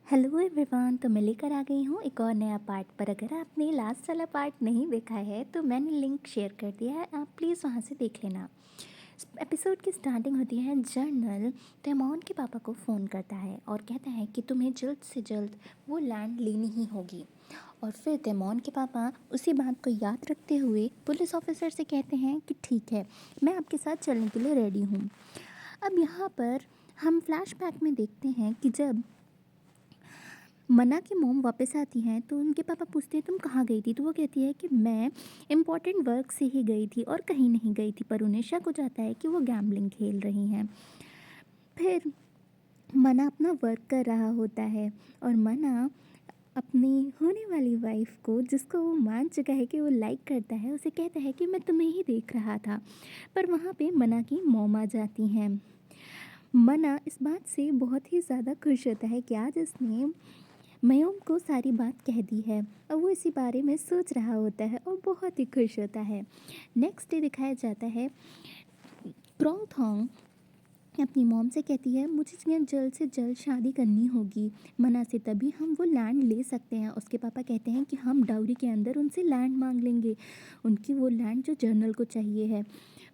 Hello everyone. तो मैं लेकर आ गई हूँ एक और नया पार्ट। पर अगर आपने लास्ट वाला पार्ट नहीं देखा है तो मैंने लिंक शेयर कर दिया है, आप प्लीज़ वहाँ से देख लेना। एपिसोड की स्टार्टिंग होती है। जर्नल तैमूर के पापा को फ़ोन करता है और कहता है कि तुम्हें जल्द से जल्द वो लैंड लेनी ही होगी। और फिर तैमूर के पापा उसी बात को याद रखते हुए पुलिस ऑफिसर से कहते हैं कि ठीक है, मैं आपके साथ चलने के लिए रेडी हूँ। अब यहाँ पर हम फ्लैशबैक में देखते हैं कि जब मना की मोम वापस आती हैं तो उनके पापा पूछते हैं तुम कहाँ गई थी। तो वो कहती है कि मैं इम्पोर्टेंट वर्क से ही गई थी और कहीं नहीं गई थी। पर उन्हें शक हो जाता है कि वो गैम्बलिंग खेल रही हैं। फिर मना अपना वर्क कर रहा होता है और मना अपनी होने वाली वाइफ को, जिसको वो मान चुका है कि वो लाइक करता है, उसे कहता है कि मैं तुम्हें ही देख रहा था। पर वहाँ पे मना की मोम आ जाती हैं। मना इस बात से बहुत ही ज़्यादा खुश होता है कि आज उसने मयूम को सारी बात कह दी है और वो इसी बारे में सोच रहा होता है और बहुत ही खुश होता है। नेक्स्ट डे दिखाया जाता है। क्रोंग थोंग अपनी मॉम से कहती है मुझे जल्द से जल्द शादी करनी होगी मना से, तभी हम वो लैंड ले सकते हैं। उसके पापा कहते हैं कि हम डाउरी के अंदर उनसे लैंड मांग लेंगे, उनकी वो लैंड जो जर्नल को चाहिए है।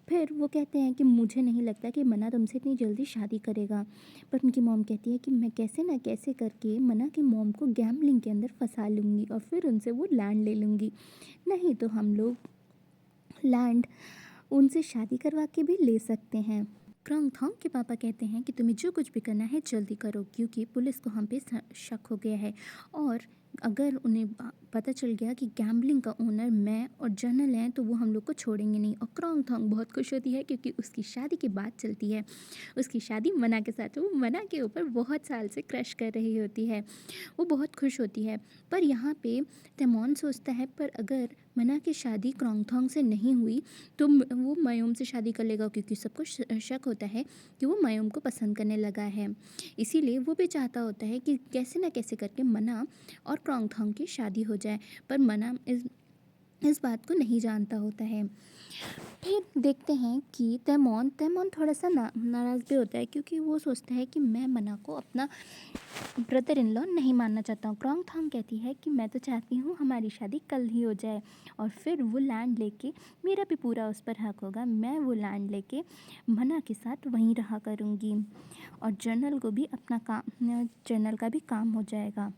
फिर वो कहते हैं कि मुझे नहीं लगता कि मना तुमसे इतनी जल्दी शादी करेगा। पर उनकी मॉम कहती है कि मैं कैसे ना कैसे करके मना की मॉम को गैम्बलिंग के अंदर फंसा लूँगी और फिर उनसे वो लैंड ले लूँगी। नहीं तो हम लोग लैंड उनसे शादी करवा के भी ले सकते हैं। क्रोंग थोंग के पापा कहते हैं कि तुम्हें जो कुछ भी करना है जल्दी करो, क्योंकि पुलिस को हम पे शक हो गया है और अगर उन्हें पता चल गया कि गैम्बलिंग का ओनर मैं और जनरल हैं तो वो हम लोग को छोड़ेंगे नहीं। और क्रोंग थोंग बहुत खुश होती है क्योंकि उसकी शादी की बात चलती है। उसकी शादी मना के साथ, वो मना के ऊपर बहुत साल से क्रश कर रही होती है। वो बहुत खुश होती है। पर यहाँ पे तैमूर सोचता है पर अगर मना की शादी क्रोंग थोंग से नहीं हुई तो वो मयूम से शादी कर लेगा, क्योंकि सबको शक होता है कि वो मयूम को पसंद करने लगा है। इसीलिए वो भी चाहता होता है कि कैसे ना कैसे करके मना और क्रोंग थोंग की शादी हो जाए। पर मना इस बात को नहीं जानता होता है। फिर देखते हैं कि तैमूर थोड़ा सा नाराज़ भी होता है, क्योंकि वो सोचता है कि मैं मना को अपना ब्रदर इन लॉ नहीं मानना चाहता हूँ। क्रोंग थोंग कहती है कि मैं तो चाहती हूँ हमारी शादी कल ही हो जाए और फिर वो लैंड लेके मेरा भी पूरा उस पर हक होगा। मैं वो लैंड लेके मना के साथ वहीं रहा करूँगी और जनरल को भी अपना काम, जनरल का भी काम हो जाएगा।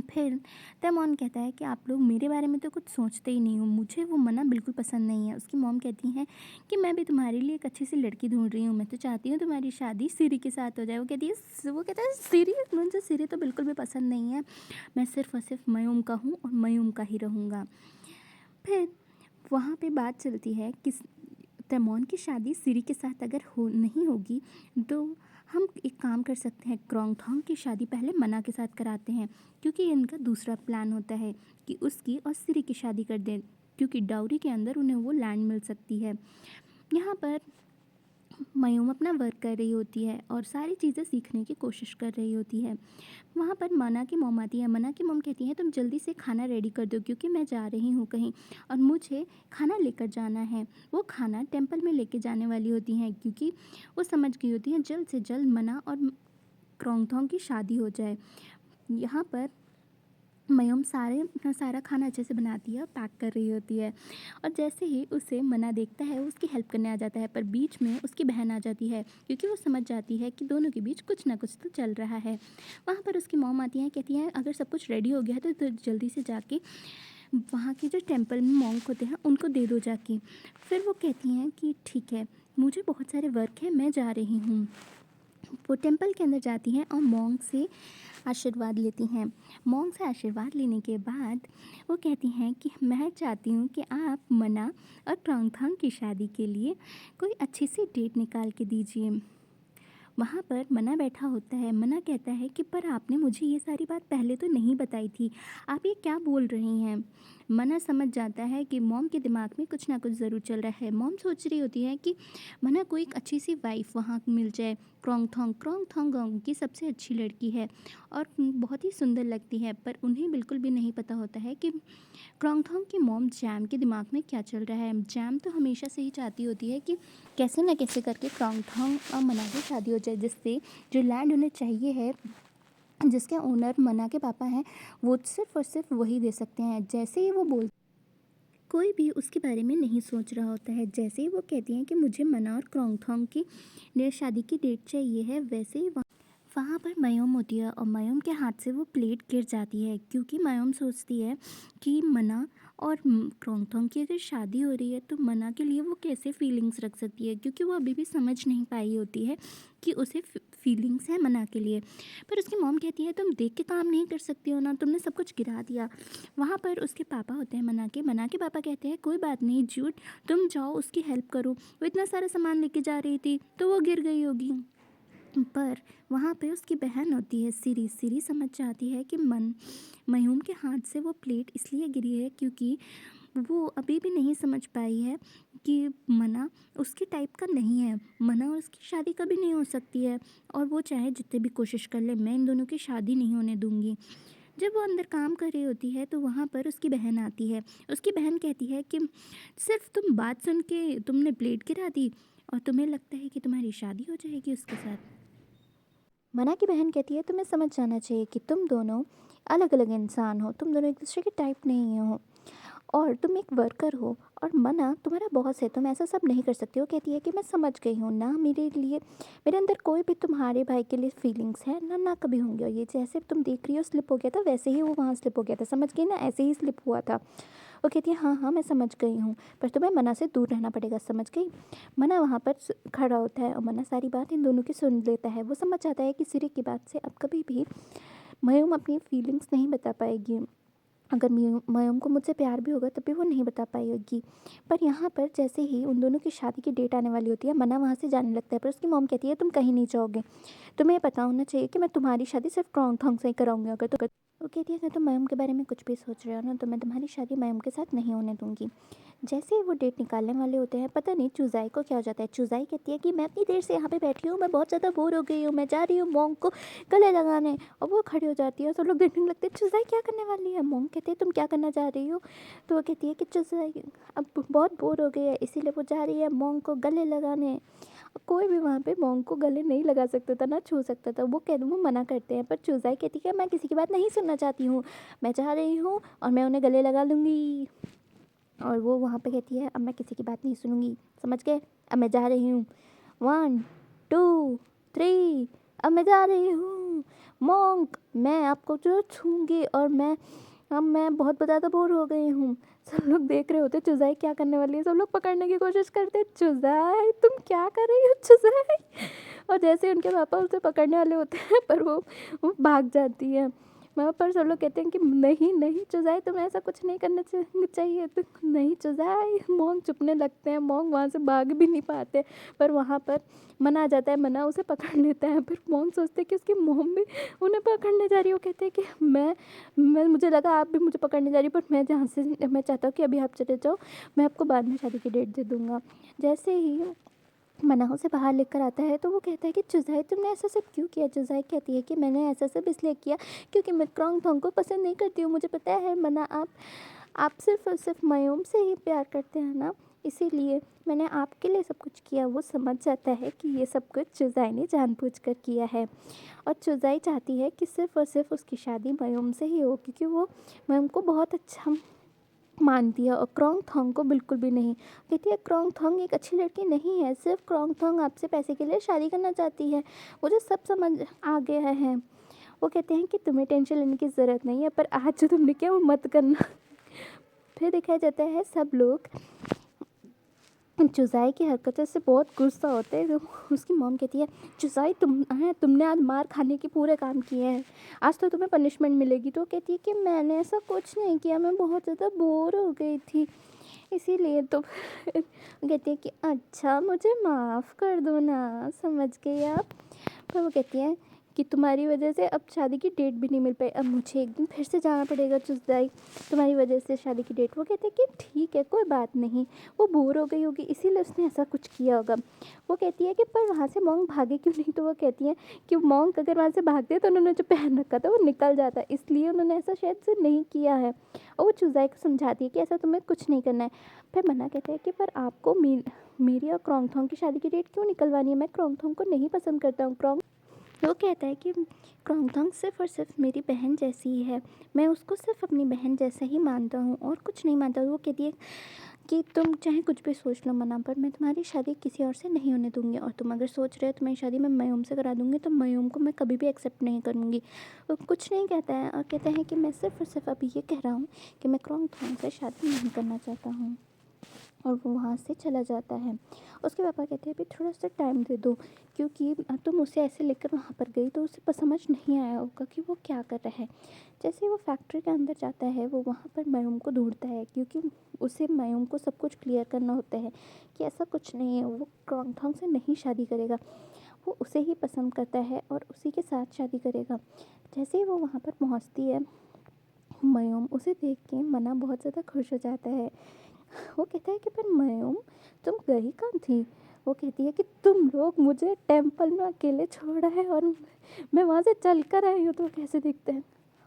फिर तैमूर कहता है कि आप लोग मेरे बारे में तो कुछ सोचते ही नहीं हो, मुझे वो मना बिल्कुल पसंद नहीं है। उसकी मॉम कहती हैं कि मैं भी तुम्हारे लिए एक अच्छी सी लड़की ढूंढ रही हूँ, मैं तो चाहती हूँ तुम्हारी शादी सिरी के साथ हो जाए। वो कहता है सिरी, मुझे सिरी तो बिल्कुल भी पसंद नहीं है, मैं सिर्फ और सिर्फ मयूम का हूँ और मयूम का ही रहूँगा। फिर वहाँ पे बात चलती है कि तैमूर की शादी सिरी के साथ अगर हो नहीं होगी तो हम एक काम कर सकते हैं, क्रोंग थोंग की शादी पहले मना के साथ कराते हैं, क्योंकि इनका दूसरा प्लान होता है कि उसकी और सिरी की शादी कर दें, क्योंकि डाउरी के अंदर उन्हें वो लैंड मिल सकती है। यहाँ पर मयूम अपना वर्क कर रही होती है और सारी चीज़ें सीखने की कोशिश कर रही होती है। वहाँ पर मना की मोम आती है। मना की मोम कहती है तुम जल्दी से खाना रेडी कर दो, क्योंकि मैं जा रही हूँ कहीं और मुझे खाना लेकर जाना है। वो खाना टेंपल में लेके जाने वाली होती हैं, क्योंकि वो समझ गई होती हैं जल्द से जल्द मना और क्रोंग थोंग की शादी हो जाए। यहाँ पर मयूम सारा खाना अच्छे से बनाती है और पैक कर रही होती है और जैसे ही उसे मना देखता है वो उसकी हेल्प करने आ जाता है। पर बीच में उसकी बहन आ जाती है, क्योंकि वो समझ जाती है कि दोनों के बीच कुछ ना कुछ तो चल रहा है। वहाँ पर उसकी मॉम आती है, कहती है अगर सब कुछ रेडी हो गया है तो जल्दी से जाके वहाँ के जो टेंपल में मॉन्क होते हैं उनको दे दो जाके। फिर वो कहती हैं कि ठीक है, मुझे बहुत सारे वर्क है, मैं जा रही हूँ। वो टेंपल के अंदर जाती हैं और मॉन्क से आशीर्वाद लेती हैं। मॉन्क से आशीर्वाद लेने के बाद वो कहती हैं कि मैं चाहती हूँ कि आप मना और क्रोंग थोंग की शादी के लिए कोई अच्छी सी डेट निकाल के दीजिए। वहाँ पर मना बैठा होता है। मना कहता है कि पर आपने मुझे ये सारी बात पहले तो नहीं बताई थी, आप ये क्या बोल रही हैं। मना समझ जाता है कि मॉम के दिमाग में कुछ ना कुछ ज़रूर चल रहा है। मॉम सोच रही होती है कि मना को एक अच्छी सी वाइफ वहाँ मिल जाए। क्रोंग थोंग गाँव की सबसे अच्छी लड़की है और बहुत ही सुंदर लगती है, पर उन्हें बिल्कुल भी नहीं पता होता है कि क्रोंग थोंग की मॉम जैम के दिमाग में क्या चल रहा है। जैम तो हमेशा से ही चाहती होती है कि कैसे ना कैसे करके क्रोंग थोंग और मना की शादी हो जाए, जिससे जो लैंड उन्हें चाहिए है जिसके ओनर मना के पापा हैं, वो सिर्फ़ और सिर्फ़ वही दे सकते हैं। जैसे ही वो बोल कोई भी उसके बारे में नहीं सोच रहा होता है। जैसे ही वो कहती हैं कि मुझे मना और क्रॉन्गथॉन्ग की शादी की डेट चाहिए है, वैसे ही वहाँ पर मयूम होती है और मयूम के हाथ से वो प्लेट गिर जाती है, क्योंकि मयूम सोचती है कि मना और क्रॉन्गथॉन्ग की अगर शादी हो रही है तो मना के लिए वो कैसे फीलिंग्स रख सकती है, क्योंकि वो अभी भी समझ नहीं पाई होती है कि उसे फीलिंग्स है मना के लिए। पर उसकी मॉम कहती है तुम देख के काम नहीं कर सकती हो ना, तुमने सब कुछ गिरा दिया। वहाँ पर उसके पापा होते हैं मना के पापा कहते हैं कोई बात नहीं जूट, तुम जाओ उसकी हेल्प करो, वो इतना सारा सामान लेके जा रही थी तो वो गिर गई होगी। पर वहाँ पे उसकी बहन होती है सिरी। सिरी समझ जाती है कि मयूम के हाथ से वो प्लेट इसलिए गिरी है क्योंकि वो अभी भी नहीं समझ पाई है कि मना उसके टाइप का नहीं है। मना और उसकी शादी कभी नहीं हो सकती है, और वो चाहे जितने भी कोशिश कर ले, मैं इन दोनों की शादी नहीं होने दूंगी। जब वो अंदर काम कर रही होती है तो वहाँ पर उसकी बहन आती है। उसकी बहन कहती है कि सिर्फ तुम बात सुन के तुमने प्लेट गिरा दी और तुम्हें लगता है कि तुम्हारी शादी हो जाएगी उसके साथ। मना की बहन कहती है तुम्हें समझ जाना चाहिए कि तुम दोनों अलग अलग इंसान हो, तुम दोनों एक दूसरे के टाइप नहीं हो, और तुम एक वर्कर हो और मना तुम्हारा बॉस है, तुम ऐसा सब नहीं कर सकते हो। कहती है कि मैं समझ गई हूँ ना, मेरे लिए मेरे अंदर कोई भी तुम्हारे भाई के लिए फीलिंग्स है ना, ना कभी होंगे, और ये जैसे तुम देख रही हो स्लिप हो गया था वैसे ही वो वहाँ स्लिप हो गया था, समझ गई ना, ऐसे ही स्लिप हुआ था। वो कहती है हाँ हाँ मैं समझ गई हूँ, पर तुम्हें मना से दूर रहना पड़ेगा, समझ गई। मना वहाँ पर खड़ा होता है और मना सारी बात इन दोनों की सुन लेता है। वो समझ जाता है कि सिरी की बात से अब कभी भी मयूम अपनी फीलिंग्स नहीं बता पाएगी। अगर मयूम को मुझसे प्यार भी होगा तब भी वो नहीं बता पाई होगी। पर यहाँ पर जैसे ही उन दोनों की शादी की डेट आने वाली होती है, मना वहाँ से जाने लगता है, पर उसकी मॉम कहती है तुम कहीं नहीं जाओगे, तुम्हें पता होना चाहिए कि मैं तुम्हारी शादी सिर्फ क्रॉन्गथॉन्ग से ही कराऊंगी। अगर तो वो कहती है अगर तुम मयूम के बारे में कुछ भी सोच रहे हो ना, तो मैं तुम्हारी शादी मयूम के साथ नहीं होने दूंगी। जैसे ही वो डेट निकालने वाले होते हैं, पता नहीं चुज़ाई को क्या हो जाता है। चुज़ाई कहती है कि मैं इतनी देर से यहाँ पे बैठी हूँ, मैं बहुत ज़्यादा बोर हो गई हूँ, मैं जा रही हूँ मोंग को गले लगाने। और वो खड़ी हो जाती है और सब लोग देखने लगते हैं चुज़ाई क्या करने वाली है। मोंग कहते हैं तुम क्या करना जा रही हो, तो वो कहती है कि चुज़ाई अब बहुत बोर हो गई है, इसीलिए वो जा रही है मोंग को गले लगाने। कोई भी वहाँ पे मोंग को गले नहीं लगा सकता था, ना छू सकता था। वो मना करते हैं, पर चुज़ाई कहती है मैं किसी की बात नहीं सुनना चाहती हूँ, मैं जा रही हूँ और मैं उन्हें गले लगा लूँगी। और वो वहाँ पे कहती है अब मैं किसी की बात नहीं सुनूंगी, समझ गए, अब मैं जा रही हूँ, 1 2 3, अब मैं जा रही हूँ। मॉन्क मैं आपको जो छूंगी, और मैं बहुत ज़्यादा बोर हो गई हूँ। सब लोग देख रहे होते चुज़ाई क्या करने वाली है, सब लोग पकड़ने की कोशिश करते चुज़ाई तुम क्या कर रही हो चुज़ाई। और जैसे उनके पापा उसे पकड़ने वाले होते हैं, पर वो भाग जाती है। वहाँ पर सब लोग कहते हैं कि नहीं नहीं चुज़ाई तुम्हें ऐसा कुछ नहीं करना चाहिए, तो नहीं चुज़ाई। मोंग चुपने लगते हैं, मोंग वहाँ से भाग भी नहीं पाते। पर वहाँ पर मना आ जाता है, मना उसे पकड़ लेता है। फिर मोंग सोचते हैं कि उसकी मोम भी उन्हें पकड़ने जा रही है। वो कहते हैं कि मैं मुझे लगा आप भी मुझे पकड़ने जा रही हो, पर मैं चाहता हूँ कि अभी आप चले जाओ, मैं आपको बाद में शादी की डेट दे दूँगा। जैसे ही मना उसे बाहर लेकर आता है तो वो कहता है कि चुज़ाई तुमने ऐसा सब क्यों किया। चुज़ाई कहती है कि मैंने ऐसा सब इसलिए किया क्योंकि मैं क्रॉन्गथॉन्ग को पसंद नहीं करती हूँ। मुझे पता है मना आप सिर्फ और सिर्फ मयूम से ही प्यार करते हैं ना, इसीलिए मैंने आपके लिए सब कुछ किया। वो समझ जाता है कि ये सब कुछ चुज़ाई ने जानबूझकर किया है, और चुज़ाई चाहती है कि सिर्फ और सिर्फ उसकी शादी मयूम से ही हो, क्योंकि वो मयूम को बहुत अच्छा मानती है और क्रॉन्गथॉन्ग को बिल्कुल भी नहीं। कहती है क्रॉन्गथॉन्ग एक अच्छी लड़की नहीं है, सिर्फ क्रॉन्गथॉन्ग आपसे पैसे के लिए शादी करना चाहती है, मुझे सब समझ आ गया है। वो कहते हैं कि तुम्हें टेंशन लेने की ज़रूरत नहीं है, पर आज जो तुमने किया वो मत करना। फिर दिखाया जाता है सब लोग चुज़ाई की हरकतों से बहुत गुस्सा होते हैं। तो उसकी मॉम कहती है चुज़ाई तुमने आज मार खाने के पूरे काम किए हैं, आज तो तुम्हें पनिशमेंट मिलेगी। तो कहती है कि मैंने ऐसा कुछ नहीं किया, मैं बहुत ज़्यादा बोर हो गई थी इसीलिए। तो फिर कहती है कि अच्छा मुझे माफ़ कर दो ना, समझ गई आप। पर वो कहती है कि तुम्हारी वजह से अब शादी की डेट भी नहीं मिल पाई, अब मुझे एक दिन फिर से जाना पड़ेगा चुज़ाई, तुम्हारी वजह से शादी की डेट। वो कहते हैं कि ठीक है कोई बात नहीं, वो बोर हो गई होगी इसीलिए उसने ऐसा कुछ किया होगा। वो कहती है कि पर वहाँ से मोंग भागे क्यों नहीं। तो वो कहती है कि मोंग अगर वहाँ से भागते तो उन्होंने जो पहन रखा था वो निकल जाता, इसलिए उन्होंने ऐसा शायद से नहीं किया है। और वो चुज़ाई को समझाती है कि ऐसा तुम्हें कुछ नहीं करना है। फिर मना कहता है कि पर आपको मेरी और क्रॉन्गथॉन्ग की शादी की डेट क्यों निकलवानी है, मैं क्रॉन्गथॉन्ग को नहीं पसंद करता हूँ। वो कहता है कि क्रॉन्गथॉन्ग सिर्फ़ और सिर्फ़ मेरी बहन जैसी ही है। मैं उसको सिर्फ़ अपनी बहन जैसा ही मानता हूँ और कुछ नहीं मानता। वो कहती है कि तुम चाहे कुछ भी सोच लो मना, पर मैं तुम्हारी शादी किसी और से नहीं होने दूँगी, और तुम अगर सोच रहे हो तुम्हारी शादी मैं मयूम से करा दूँगी, तो मयूम को मैं कभी भी एक्सेप्ट नहीं करूँगी। वो कुछ नहीं कहता है और कहता है कि मैं सिर्फ़ और सिर्फ़ अभी ये कह रहा हूँ कि मैं क्रॉन्गथॉन्ग से शादी नहीं करना चाहता हूँ। और वो वहाँ से चला जाता है। उसके पापा कहते हैं अभी थोड़ा-सा टाइम दे दो, क्योंकि तुम उसे ऐसे लेकर वहाँ पर गई तो उसे समझ नहीं आया होगा कि वो क्या कर रहा है। जैसे ही वो फैक्ट्री के अंदर जाता है, वो वहाँ पर मयूम को ढूँढता है, क्योंकि उसे मयूम को सब कुछ क्लियर करना होता है कि ऐसा कुछ नहीं है, वो क्रॉन्गथॉन्ग से नहीं शादी करेगा। वो उसे ही पसंद करता है और उसी के साथ शादी करेगा। जैसे ही वो वहाँ पर पहुँचती है, मयूम उसे देख के मना बहुत ज़्यादा खुश हो जाता है। वो कहता है कि पर मयूम, तुम गई कहाँ थी? वो कहती है कि तुम लोग मुझे टेम्पल में अकेले छोड़ा है और मैं वहाँ से चल कर आई हूँ, तो कैसे दिखते हैं?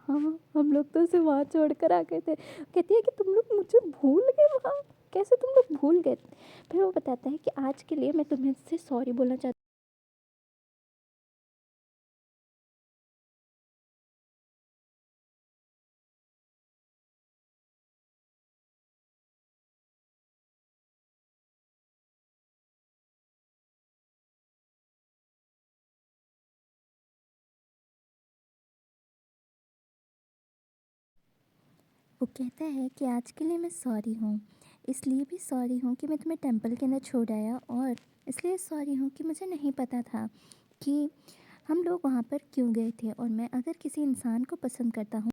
हाँ, हम लोग तो उसे वहाँ छोड़ कर आ गए थे। कहती है कि तुम लोग मुझे भूल गए वहाँ? कैसे तुम लोग भूल गए? फिर वो बताता है कि आज के लिए मैं तुम्हें से सॉरी बोलना चाहता वो कहता है कि आज के लिए मैं सॉरी हूँ। इसलिए भी सॉरी हूँ कि मैं तुम्हें टेम्पल के अंदर छोड़ आया, और इसलिए सॉरी हूँ कि मुझे नहीं पता था कि हम लोग वहाँ पर क्यों गए थे, और मैं अगर किसी इंसान को पसंद करता हूँ